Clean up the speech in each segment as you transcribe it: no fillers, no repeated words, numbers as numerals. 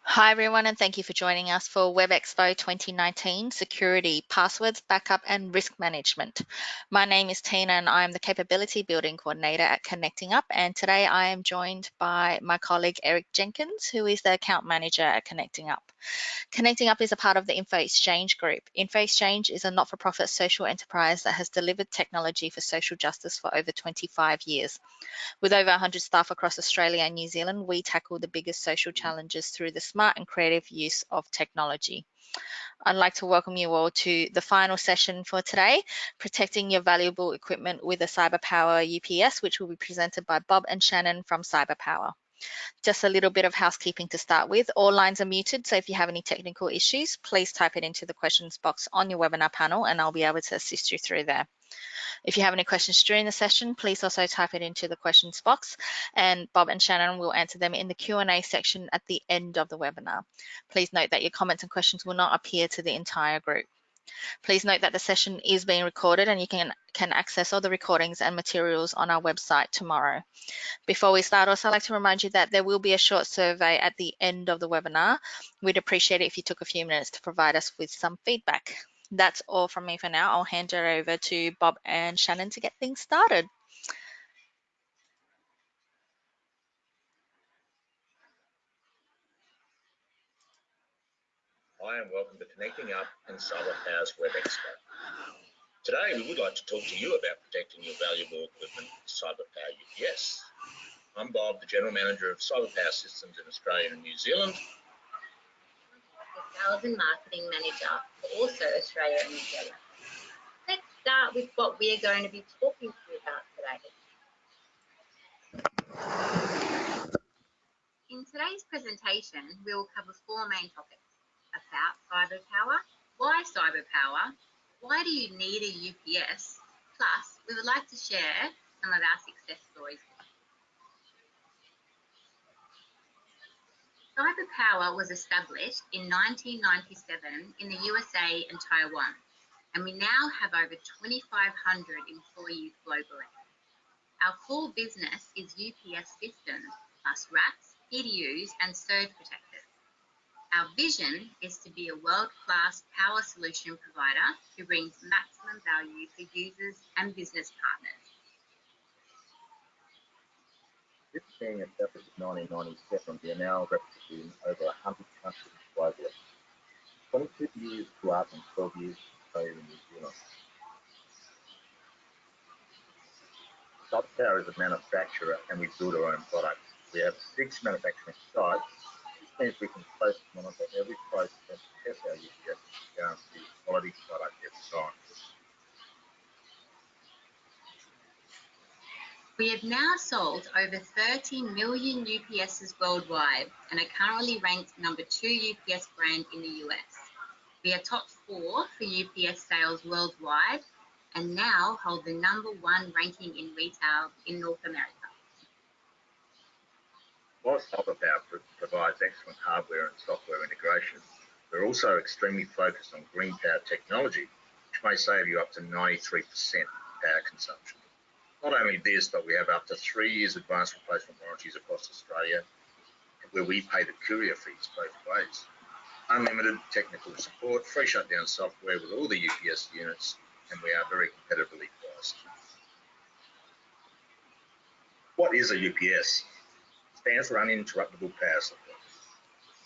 Hi everyone, and thank you for joining us for WebExpo 2019 Security, Passwords, Backup and Risk Management. My name is Tina and I am the Capability Building Coordinator at Connecting Up, and today I am joined by my colleague Eric Jenkins, who is the Account Manager at Connecting Up. Connecting Up is a part of the Info Exchange Group. Info Exchange is a not-for-profit social enterprise that has delivered technology for social justice for over 25 years. With over 100 staff across Australia and New Zealand, we tackle the biggest social challenges through the smart and creative use of technology. I'd like to welcome you all to the final session for today, Protecting Your Valuable Equipment with a CyberPower UPS, which will be presented by Bob and Shannon from CyberPower. Just a little bit of housekeeping to start with. All lines are muted, so if you have any technical issues, please type it into the questions box on your webinar panel and I'll be able to assist you through there. If you have any questions during the session, please also type it into the questions box and Bob and Shannon will answer them in the Q&A section at the end of the webinar. Please note that your comments and questions will not appear to the entire group. Please note that the session is being recorded and you can access all the recordings and materials on our website tomorrow. Before we start, also I'd like to remind you that there will be a short survey at the end of the webinar. We'd appreciate it if you took a few minutes to provide us with some feedback. That's all from me for now. I'll hand it over to Bob and Shannon to get things started. Hi and welcome to Connecting Up and CyberPower's WebExpo. Today we would like to talk to you about protecting your valuable equipment with CyberPower UPS. I'm Bob, the General Manager of CyberPower Systems in Australia and New Zealand. The Sales and Marketing Manager for also Australia and New Zealand. Let's start with what we are going to be talking to you about today. In today's presentation, we will cover four main topics. About CyberPower, why CyberPower, why do you need a UPS, plus we would like to share some of our success stories. CyberPower was established in 1997 in the USA and Taiwan, and we now have over 2,500 employees globally. Our core business is UPS systems, plus racks, PDUs and surge protectors. Our vision is to be a world-class power solution provider who brings maximum value for users and business partners. This being established in 1997, we are now represented in over 100 countries globally. 22 years to us and 12 years to Australia and New Zealand. CyberPower is a manufacturer and we build our own products. We have 6 manufacturing sites. This means we can closely monitor every process and test our UPS to guarantee quality product every time. We have now sold over 30 million UPSs worldwide and are currently ranked number 2 UPS brand in the US. We are top 4 for UPS sales worldwide and now hold the number 1 ranking in retail in North America. While CyberPower provides excellent hardware and software integration, we're also extremely focused on green power technology, which may save you up to 93% power consumption. Not only this, but we have up to 3 years advanced replacement warranties across Australia, where we pay the courier fees both ways. Unlimited technical support, free shutdown software with all the UPS units, and we are very competitively priced. What is a UPS? Stands for uninterruptible power supply.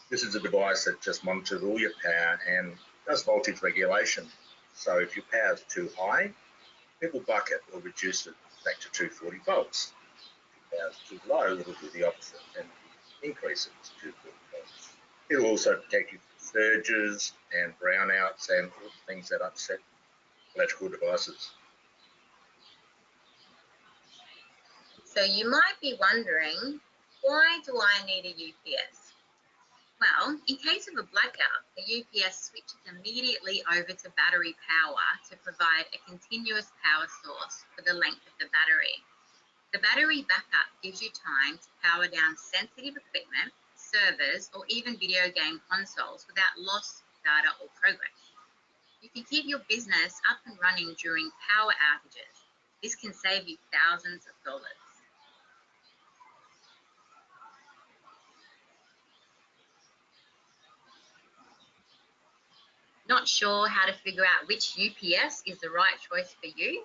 This is a device that just monitors all your power and does voltage regulation. So if your power is too high, it will buck it or reduce it back to 240 volts. If your power is too low, it will do the opposite and increase it to 240 volts. It will also protect you from surges and brownouts and all the things that upset electrical devices. So you might be wondering, why do I need a UPS? Well, in case of a blackout, the UPS switches immediately over to battery power to provide a continuous power source for the length of the battery. The battery backup gives you time to power down sensitive equipment, servers, or even video game consoles without lost data or progress. You can keep your business up and running during power outages. This can save you thousands of dollars. not sure how to figure out which UPS is the right choice for you?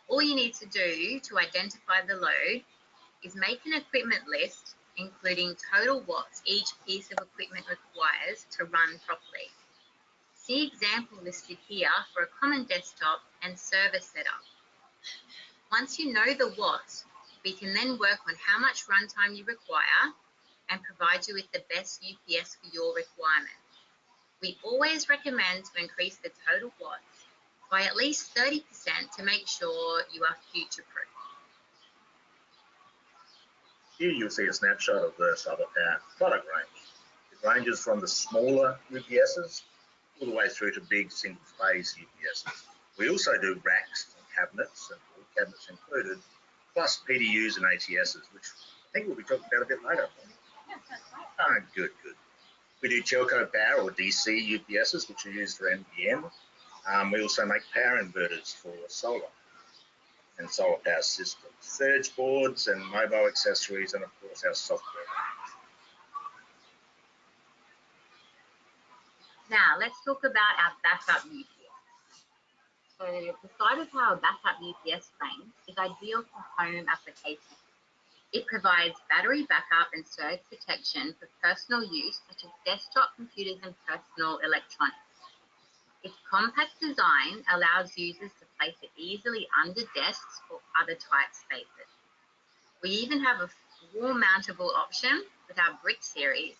All you need to do to identify the load is make an equipment list, including total watts each piece of equipment requires to run properly. See example listed here for a common desktop and server setup. Once you know the watts, we can then work on how much runtime you require and provide you with the best UPS for your requirement. We always recommend to increase the total watts by at least 30% to make sure you are future-proof. Here you'll see a snapshot of the CyberPower product range. It ranges from the smaller UPSs all the way through to big single-phase UPSs. We also do racks and cabinets, and all cabinets included, plus PDUs and ATSs, which I think we'll be talking about a bit later. Yes, that's right. Good. We do telco power or DC UPSs, which are used for NBN. We also make power inverters for solar and solar power systems, surge boards and mobile accessories, and of course our software. Now let's talk about our backup UPS. So the CyberPower backup UPS frame is ideal for home applications. It provides battery backup and surge protection for personal use, such as desktop computers and personal electronics. Its compact design allows users to place it easily under desks or other tight spaces. We even have a wall-mountable option with our Brick series.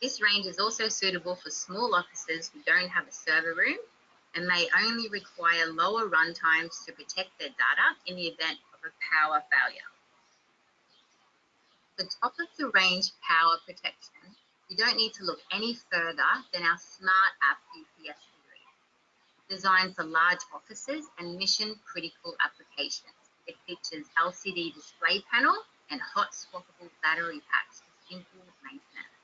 This range is also suitable for small offices who don't have a server room and may only require lower run times to protect their data in the event of a power failure. The top of the range power protection, you don't need to look any further than our Smart App UPS series. Designed for large offices and mission-critical applications, it features LCD display panel and hot swappable battery packs for simple maintenance.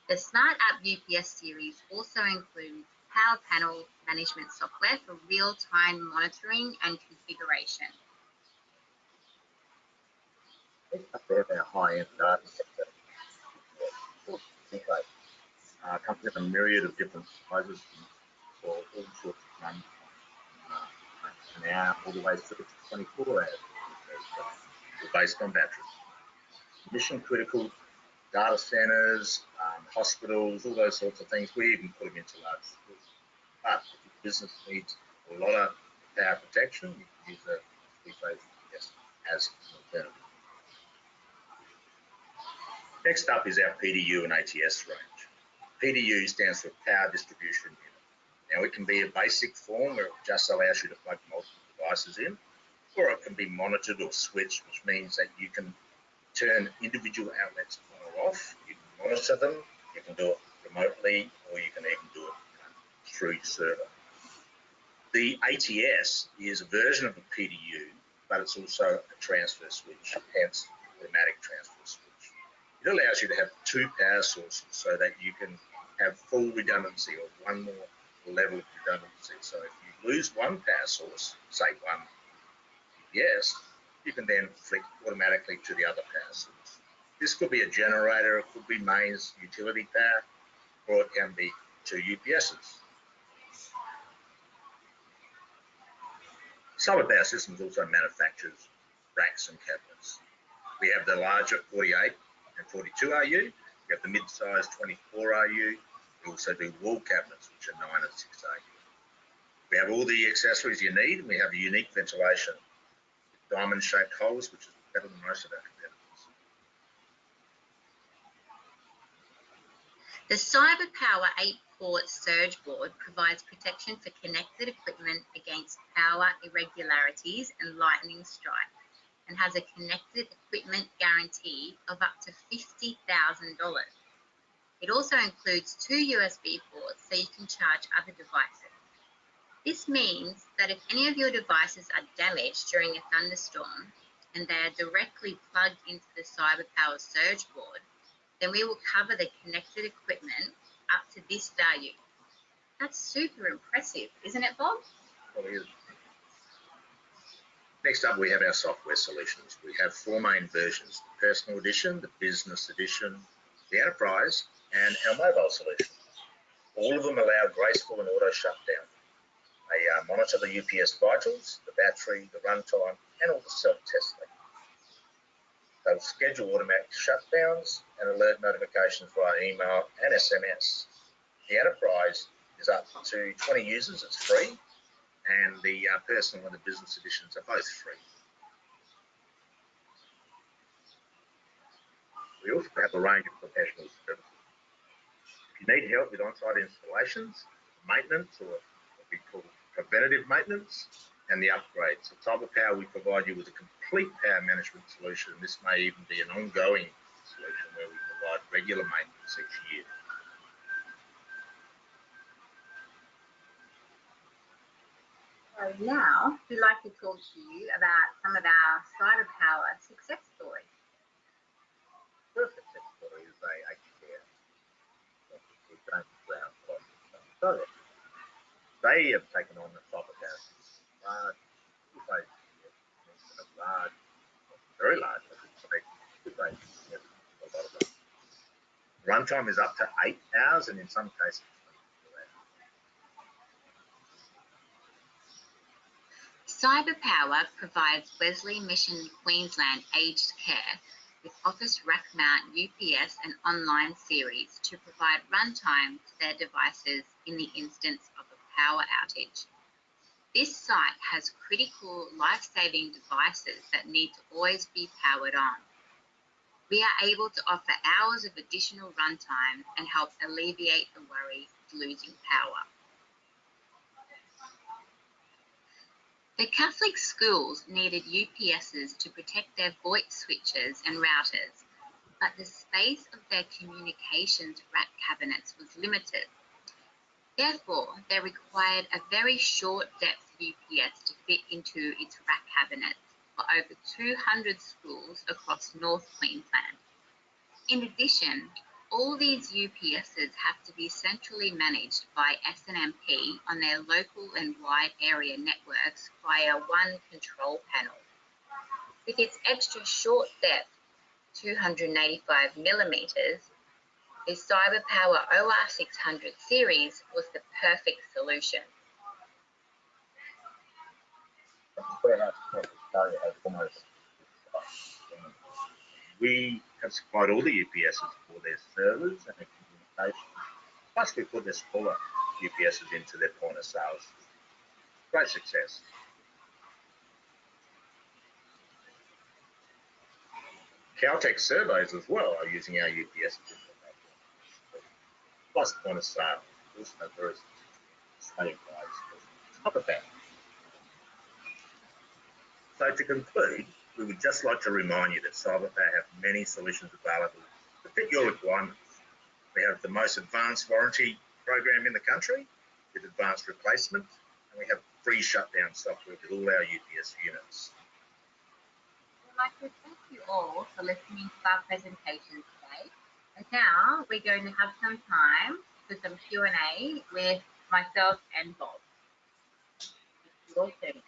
The Smart App UPS series also includes PowerPanel management software for real-time monitoring and configuration. About our high-end data center. Comes with a myriad of different sizes for all sorts of runs, an hour all the way through to 24 hours, based on batteries. Mission critical data centers, hospitals, all those sorts of things. We even put them into large schools. But if your business needs a lot of power protection, you can use a three-phase UPS as an alternative. Next up is our PDU and ATS range. PDU stands for Power Distribution Unit. Now it can be a basic form where it just allows you to plug multiple devices in, or it can be monitored or switched, which means that you can turn individual outlets on or off. You can monitor them, you can do it remotely, or you can even do it through your server. The ATS is a version of a PDU, but it's also a transfer switch, hence automatic transfer switch. It allows you to have two power sources so that you can have full redundancy or one more level of redundancy. So if you lose one power source, say one UPS, you can then flick automatically to the other power source. This could be a generator, it could be mains utility power, or it can be two UPSs. CyberPower Systems also manufactures racks and cabinets. We have the larger 48 and 42 RU, we have the mid-sized 24 RU, we also do wall cabinets, which are 9 and 6 RU. We have all the accessories you need, and we have a unique ventilation with diamond-shaped holes, which is better than most of our competitors. The CyberPower 8-port surge board provides protection for connected equipment against power irregularities and lightning strikes, and has a connected equipment guarantee of up to $50,000. It also includes 2 USB ports so you can charge other devices. This means that if any of your devices are damaged during a thunderstorm and they are directly plugged into the CyberPower surge board, then we will cover the connected equipment up to this value. That's super impressive, isn't it, Bob? Well, it is. Next up, we have our software solutions. We have 4 main versions: the Personal Edition, the Business Edition, the Enterprise, and our mobile solution. All of them allow graceful and auto shutdown. They monitor the UPS vitals, the battery, the runtime, and all the self-testing. They'll schedule automatic shutdowns and alert notifications via email and SMS. The enterprise is up to 20 users, it's free, and the personal and the business editions are both free. We also have a range of professional services. If you need help with on-site installations, maintenance, or what we call preventative maintenance, and the upgrades, at CyberPower we provide you with a complete power management solution. This may even be an ongoing solution where we provide regular maintenance each year. So now we'd like to talk to you about some of our CyberPower success stories. First success story is a care. They have taken on the CyberPower very large. Runtime is up to 8 hours, and in some cases, 24 hours. CyberPower provides Wesley Mission Queensland Aged Care with Office Rack Mount UPS and online series to provide runtime to their devices in the instance of a power outage. This site has critical life-saving devices that need to always be powered on. We are able to offer hours of additional runtime and help alleviate the worry of losing power. The Catholic schools needed UPSs to protect their VoIP switches and routers, but the space of their communications rack cabinets was limited. Therefore, they required a very short depth UPS to fit into its rack cabinets for over 200 schools across North Queensland. In addition, all these UPSs have to be centrally managed by SNMP on their local and wide area networks via one control panel. With its extra short depth, 285 millimeters, the CyberPower OR600 series was the perfect solution. We have supplied all the UPSs for their servers and their communication. Plus, we put their smaller UPSs into their point of sales. Great success. Caltech surveys as well are using our UPSs. Plus, point of sale. Also, there is staying price. Top of that. So to conclude, we would just like to remind you that CyberPower have many solutions available to fit your requirements. We have the most advanced warranty program in the country with advanced replacement, and we have free shutdown software with all our UPS units. I'd like to thank you all for listening to our presentation today. And now we're going to have some time for some Q&A with myself and Bob. It's your turn.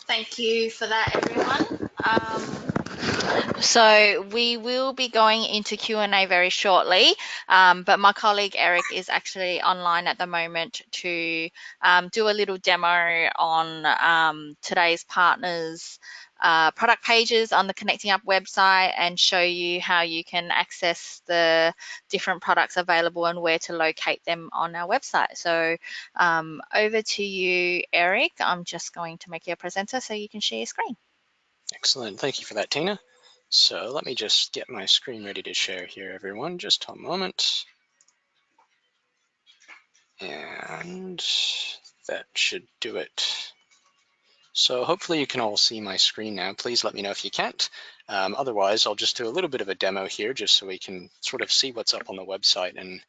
Thank you for that, everyone. So we will be going into Q&A very shortly, but my colleague Eric is actually online at the moment to do a little demo on today's partners' product pages on the Connecting Up website and show you how you can access the different products available and where to locate them on our website. So over to you, Eric. I'm just going to make you a presenter so you can share your screen. Excellent. Thank you for that, Tina. So let me just get my screen ready to share here, everyone. Just a moment. And that should do it. So hopefully you can all see my screen now. Please let me know if you can't. Otherwise, I'll just do a little bit of a demo here just so we can sort of see what's up on the website and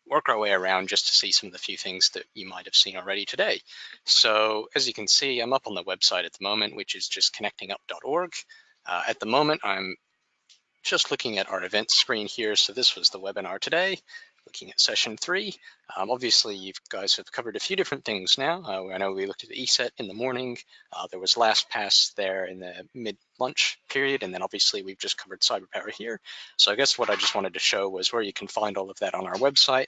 work our way around just to see some of the few things that you might have seen already today. So as you can see, I'm up on the website at the moment, which is just connectingup.org. At the moment, I'm just looking at our events screen here. So this was the webinar today, looking at session 3. Obviously, you guys have covered a few different things now. I know we looked at ESET in the morning. There was LastPass there in the mid-lunch period, and then obviously we've just covered CyberPower here. So I guess what I just wanted to show was where you can find all of that on our website,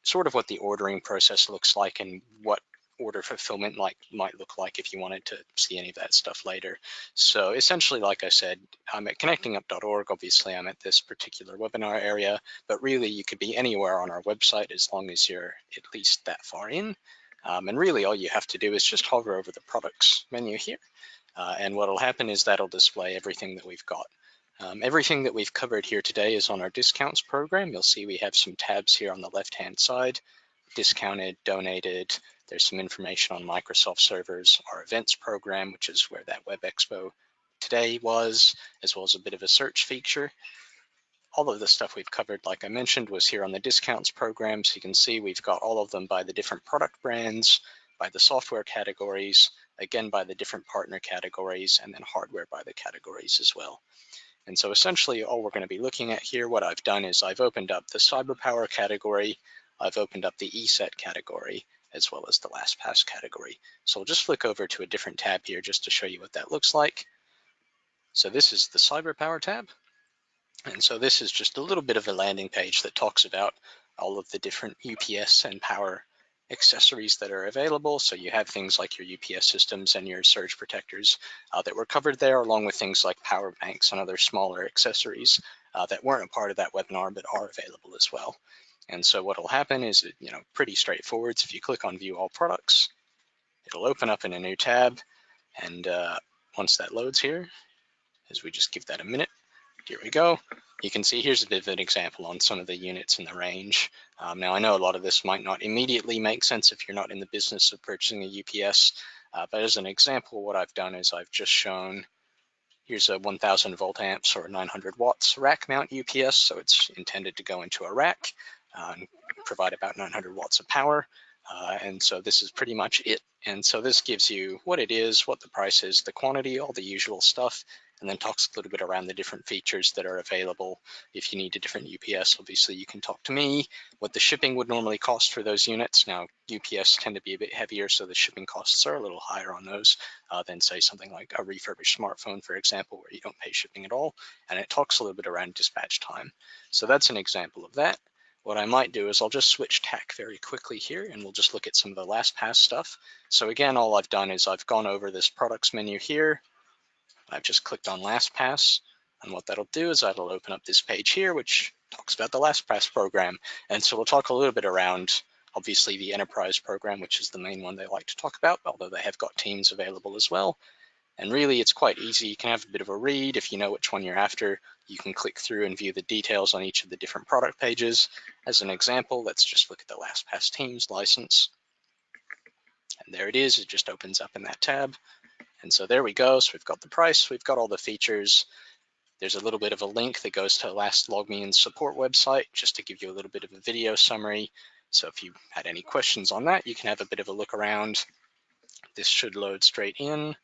sort of what the ordering process looks like and what order fulfillment might look like if you wanted to see any of that stuff later. So essentially, like I said, I'm at connectingup.org. Obviously, I'm at this particular webinar area, but really you could be anywhere on our website as long as you're at least that far in. And really all you have to do is just hover over the products menu here. And what'll happen is that'll display everything that we've got. Everything that we've covered here today is on our discounts program. You'll see we have some tabs here on the left-hand side, discounted, donated. There's some information on Microsoft servers, our events program, which is where that WebExpo today was, as well as a bit of a search feature. All of the stuff we've covered, like I mentioned, was here on the discounts program. So you can see we've got all of them by the different product brands, by the software categories, again, by the different partner categories, and then hardware by the categories as well. And so essentially all we're going to be looking at here, what I've done is I've opened up the CyberPower category, I've opened up the ESET category, as well as the LastPass category. So I'll just flick over to a different tab here just to show you what that looks like. So this is the CyberPower tab. And so this is just a little bit of a landing page that talks about all of the different UPS and power accessories that are available. So you have things like your UPS systems and your surge protectors that were covered there, along with things like power banks and other smaller accessories that weren't a part of that webinar but are available as well. And so what will happen is, pretty straightforward. So if you click on View All Products, it'll open up in a new tab. And once that loads here, as we just give that a minute, here we go. You can see here's a bit of an example on some of the units in the range. Now I know a lot of this might not immediately make sense if you're not in the business of purchasing a UPS, but as an example, what I've done is I've just shown, here's a 1000 volt amps or 900 watts rack mount UPS. So it's intended to go into a rack and provide about 900 watts of power. And so this is pretty much it. And so this gives you what it is, what the price is, the quantity, all the usual stuff, and then talks a little bit around the different features that are available. If you need a different UPS, obviously you can talk to me, what the shipping would normally cost for those units. Now, UPS tend to be a bit heavier, so the shipping costs are a little higher on those than, say, something like a refurbished smartphone, for example, where you don't pay shipping at all. And it talks a little bit around dispatch time. So that's an example of that. What I might do is I'll just switch tack very quickly here, and we'll just look at some of the LastPass stuff. So again, all I've done is I've gone over this products menu here. I've just clicked on LastPass, and what that'll do is that'll open up this page here, which talks about the LastPass program. And so we'll talk a little bit around, obviously, the enterprise program, which is the main one they like to talk about, although they have got teams available as well. And really, it's quite easy. You can have a bit of a read. If you know which one you're after, you can click through and view the details on each of the different product pages. As an example, let's just look at the LastPass Teams license. And there it is. It just opens up in that tab. And so there we go. So we've got the price. We've got all the features. There's a little bit of a link that goes to LastLogMeIn's support website, just to give you a little bit of a video summary. So if you had any questions on that, you can have a bit of a look around. This should load straight in.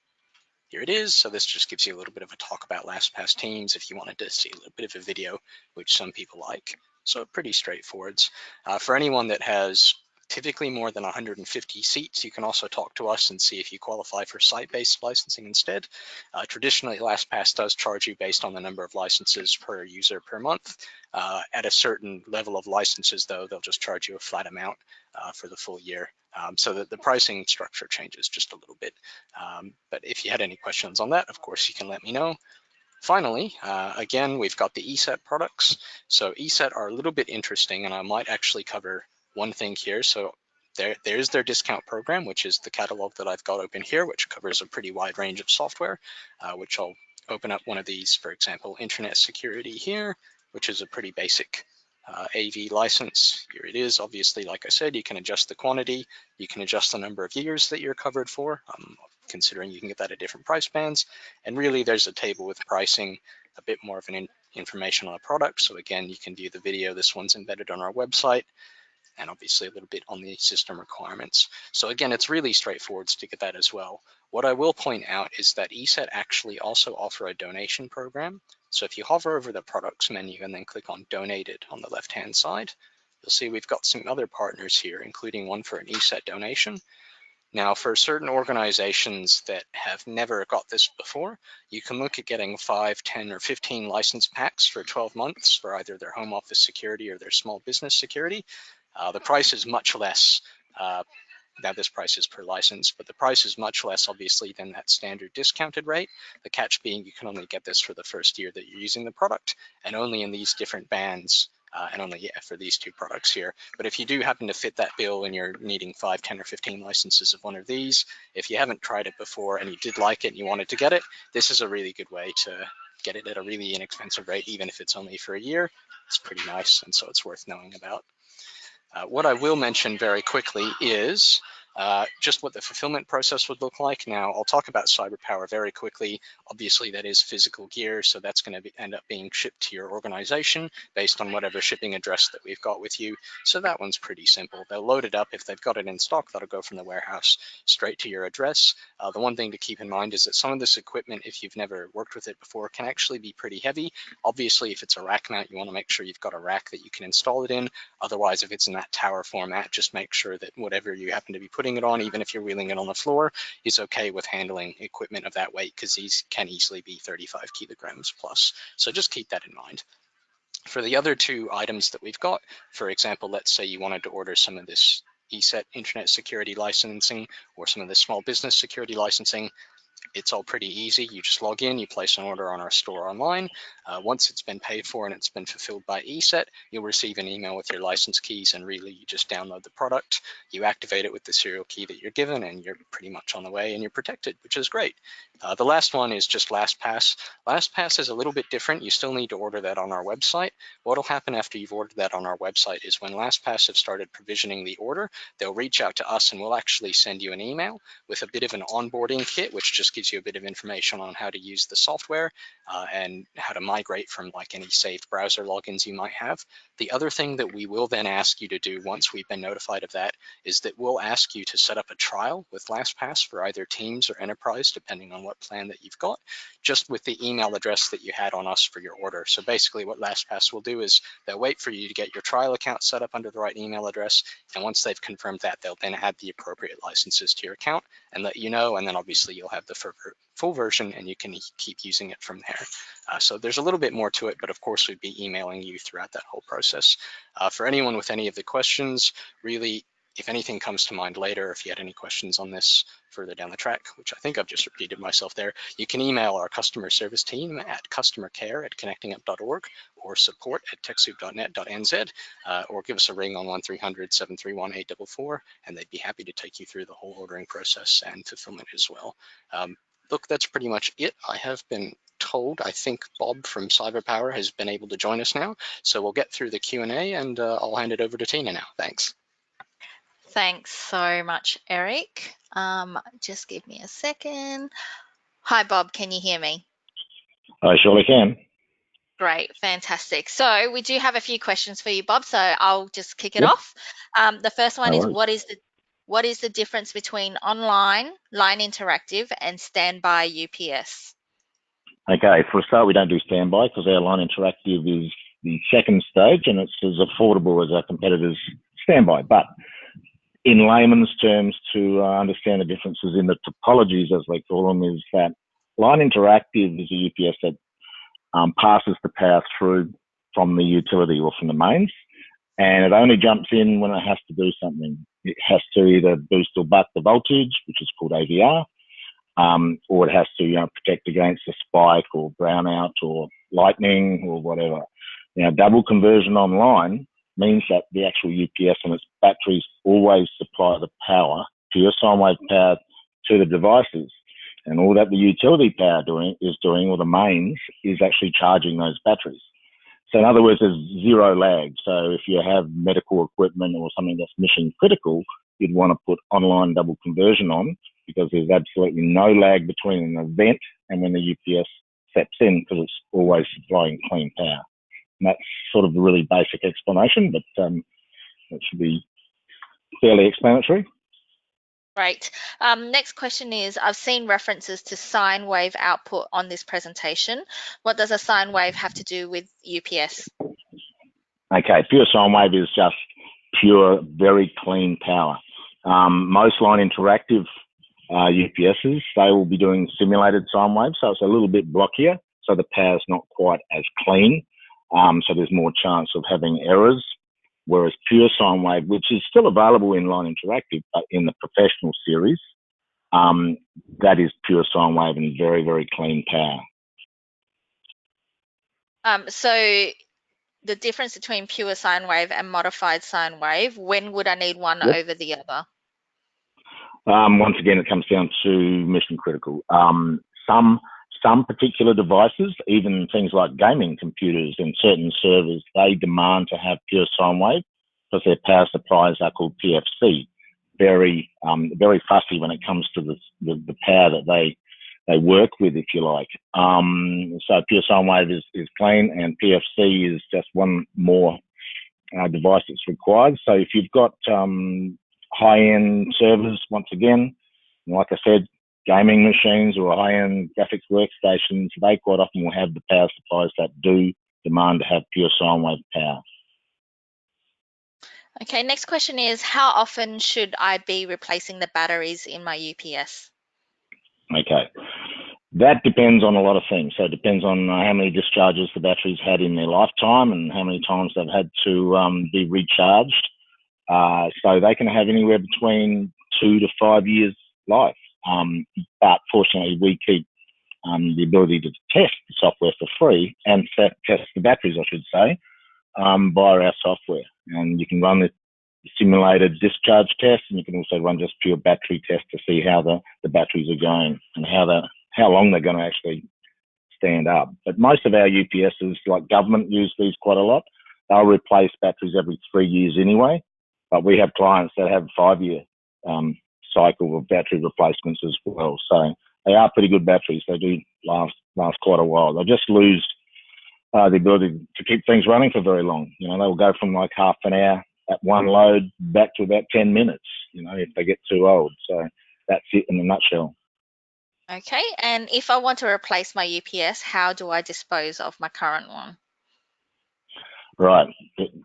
Here it is. So this just gives you a little bit of a talk about LastPass Teams if you wanted to see a little bit of a video, which some people like. So pretty straightforward. For anyone that has typically more than 150 seats, you can also talk to us and see if you qualify for site-based licensing instead. Traditionally, LastPass does charge you based on the number of licenses per user per month. At a certain level of licenses, though, they'll just charge you a flat amount for the full year. So that the pricing structure changes just a little bit. But if you had any questions on that, of course, you can let me know. Finally, again, we've got the ESET products. So ESET are a little bit interesting, and I might actually cover one thing here. So there's their discount program, which is the catalog that I've got open here, which covers a pretty wide range of software, which I'll open up one of these, for example, internet security here, which is a pretty basic AV license. Here it is. Obviously, like I said, you can adjust the quantity, you can adjust the number of years that you're covered for, considering you can get that at different price bands. And really, there's a table with pricing, a bit more of an information on the product. So again, you can view the video. This one's embedded on our website. and obviously a little bit on the system requirements. So again, it's really straightforward to get that as well. What I will point out is that ESET actually also offer a donation program. So if you hover over the products menu and then click on donated on the left-hand side, you'll see we've got some other partners here, including one for an ESET donation. Now, for certain organizations that have never got this before, you can look at getting 5, 10, or 15 license packs for 12 months for either their home office security or their small business security. The price is much less. Now this price is per license, but the price is much less obviously than that standard discounted rate. The catch being you can only get this for the first year that you're using the product, and only in these different bands, and only for these 2 products here. But if you do happen to fit that bill and you're needing 5, 10, or 15 licenses of one of these, if you haven't tried it before and you did like it and you wanted to get it, this is a really good way to get it at a really inexpensive rate, even if it's only for a year. It's pretty nice, and so it's worth knowing about. What I will mention very quickly is just what the fulfillment process would look like. Now, I'll talk about CyberPower very quickly. Obviously, that is physical gear, so that's going to end up being shipped to your organization based on whatever shipping address that we've got with you. So that one's pretty simple. They'll load it up. If they've got it in stock, that'll go from the warehouse straight to your address. The one thing to keep in mind is that some of this equipment, if you've never worked with it before, can actually be pretty heavy. Obviously, if it's a rack mount, you want to make sure you've got a rack that you can install it in. Otherwise, if it's in that tower format, just make sure that whatever you happen to be putting it on, even if you're wheeling it on the floor, is okay with handling equipment of that weight, because these can easily be 35 kilograms plus. So just keep that in mind. For the other 2 items that we've got, for example, let's say you wanted to order some of this ESET internet security licensing or some of this small business security licensing. It's all pretty easy. You just log in, you place an order on our store online. Once it's been paid for and it's been fulfilled by ESET, you'll receive an email with your license keys, and really you just download the product, you activate it with the serial key that you're given, and you're pretty much on the way and you're protected, which is great. The last one is just LastPass. LastPass is a little bit different. You still need to order that on our website. What'll happen after you've ordered that on our website is when LastPass have started provisioning the order, they'll reach out to us and we'll actually send you an email with a bit of an onboarding kit, which just gives you a bit of information on how to use the software and how to migrate from like any saved browser logins you might have. The other thing that we will then ask you to do once we've been notified of that is that we'll ask you to set up a trial with LastPass for either Teams or Enterprise, depending on what plan that you've got, just with the email address that you had on us for your order. So basically what LastPass will do is they'll wait for you to get your trial account set up under the right email address, and once they've confirmed that, they'll then add the appropriate licenses to your account and let you know, and then obviously you'll have the full version and you can keep using it from there. So there's a little bit more to it, but of course we'd be emailing you throughout that whole process. For anyone with any of the questions, really, if anything comes to mind later, if you had any questions on this further down the track, which I think I've just repeated myself there, you can email our customer service team at customercare@connectingup.org or support@techsoup.net.nz, or give us a ring on 1300-731-844, and they'd be happy to take you through the whole ordering process and fulfillment as well. Look, that's pretty much it. I have been told, I think Bob from CyberPower has been able to join us now, so we'll get through the Q&A and I'll hand it over to Tina now. Thanks. Thanks so much, Eric. Just give me a second. Hi, Bob. Can you hear me? I surely can. Great. Fantastic. So we do have a few questions for you, Bob. So I'll just kick it Yep. off. The first one No is, worries. what is the difference between online, line interactive, and standby UPS? Okay, for a start, we don't do standby because our line interactive is the second stage and it's as affordable as our competitors' standby. But in layman's terms, to understand the differences in the topologies, as they call them, is that line interactive is a UPS that passes the power through from the utility or from the mains, and it only jumps in when it has to do something. It has to either boost or buck the voltage, which is called AVR, or it has to protect against a spike or brownout or lightning or whatever. Now, double conversion online means that the actual UPS and its batteries always supply the power, pure sine wave power, to the devices. And all that the utility power is doing, or the mains, is actually charging those batteries. So in other words, there's zero lag. So if you have medical equipment or something that's mission critical, you'd want to put online double conversion on, because there's absolutely no lag between an event and when the UPS steps in, because it's always supplying clean power. And that's sort of a really basic explanation, but That should be fairly explanatory. Great. Next question is, I've seen references to sine wave output on this presentation. What does a sine wave have to do with UPS? Okay, pure sine wave is just pure, very clean power. Most line interactive UPSs, they will be doing simulated sine waves, so it's a little bit blockier, so the power's not quite as clean, so there's more chance of having errors. Whereas pure sine wave, which is still available in line interactive, but in the professional series, that is pure sine wave and very, very clean power. So the difference between pure sine wave and modified sine wave, when would I need one over the other? Once again, it comes down to mission critical. Some particular devices, even things like gaming computers and certain servers, they demand to have pure sine wave because their power supplies are called PFC. Very fussy when it comes to the power that they work with, if you like. So pure sine wave is clean, and PFC is just one more device that's required. So if you've got high-end servers, once again, like I said, gaming machines or high-end graphics workstations, they quite often will have the power supplies that do demand to have pure sine wave power. Okay, next question is, how often should I be replacing the batteries in my UPS? Okay, that depends on a lot of things. So it depends on how many discharges the batteries had in their lifetime and how many times they've had to be recharged. So they can have anywhere between 2 to 5 years life. But fortunately, we keep the ability to test the software for free and test the batteries, I should say, via our software. And you can run the simulated discharge test, and you can also run just pure battery test to see how the batteries are going and how long they're going to actually stand up. But most of our UPSs, like government, use these quite a lot. They'll replace batteries every 3 years anyway, but we have clients that have 5-year cycle of battery replacements as well. So they are pretty good batteries. They do last quite a while. They just lose the ability to keep things running for very long. You know, they'll go from like half an hour at one load back to about 10 minutes, you know, if they get too old. So that's it in a nutshell. Okay, and if I want to replace my UPS, how do I dispose of my current one? Right.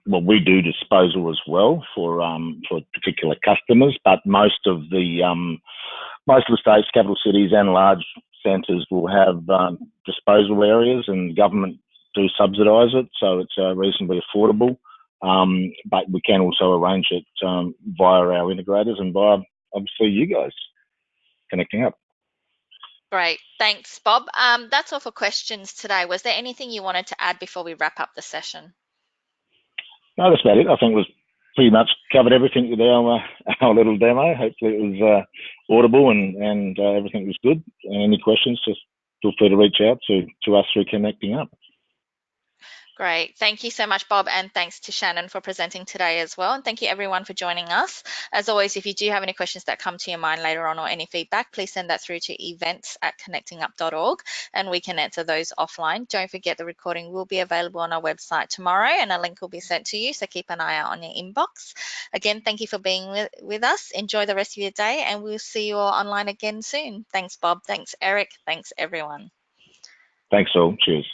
Well, we do disposal as well for particular customers, but most of the states, capital cities, and large centres will have disposal areas, and government do subsidise it, so it's reasonably affordable. But we can also arrange it via our integrators and via obviously you guys connecting up. Great, thanks, Bob. That's all for questions today. Was there anything you wanted to add before we wrap up the session? No, that's about it. I think it was pretty much covered everything with our little demo. Hopefully it was audible and everything was good. And any questions, just feel free to reach out to us through connecting up. Great. Thank you so much, Bob, and thanks to Shannon for presenting today as well. And thank you everyone for joining us. As always, if you do have any questions that come to your mind later on or any feedback, please send that through to events@connectingup.org and we can answer those offline. Don't forget the recording will be available on our website tomorrow and a link will be sent to you, so keep an eye out on your inbox. Again, thank you for being with us. Enjoy the rest of your day and we'll see you all online again soon. Thanks, Bob. Thanks, Eric. Thanks, everyone. Thanks all. Cheers.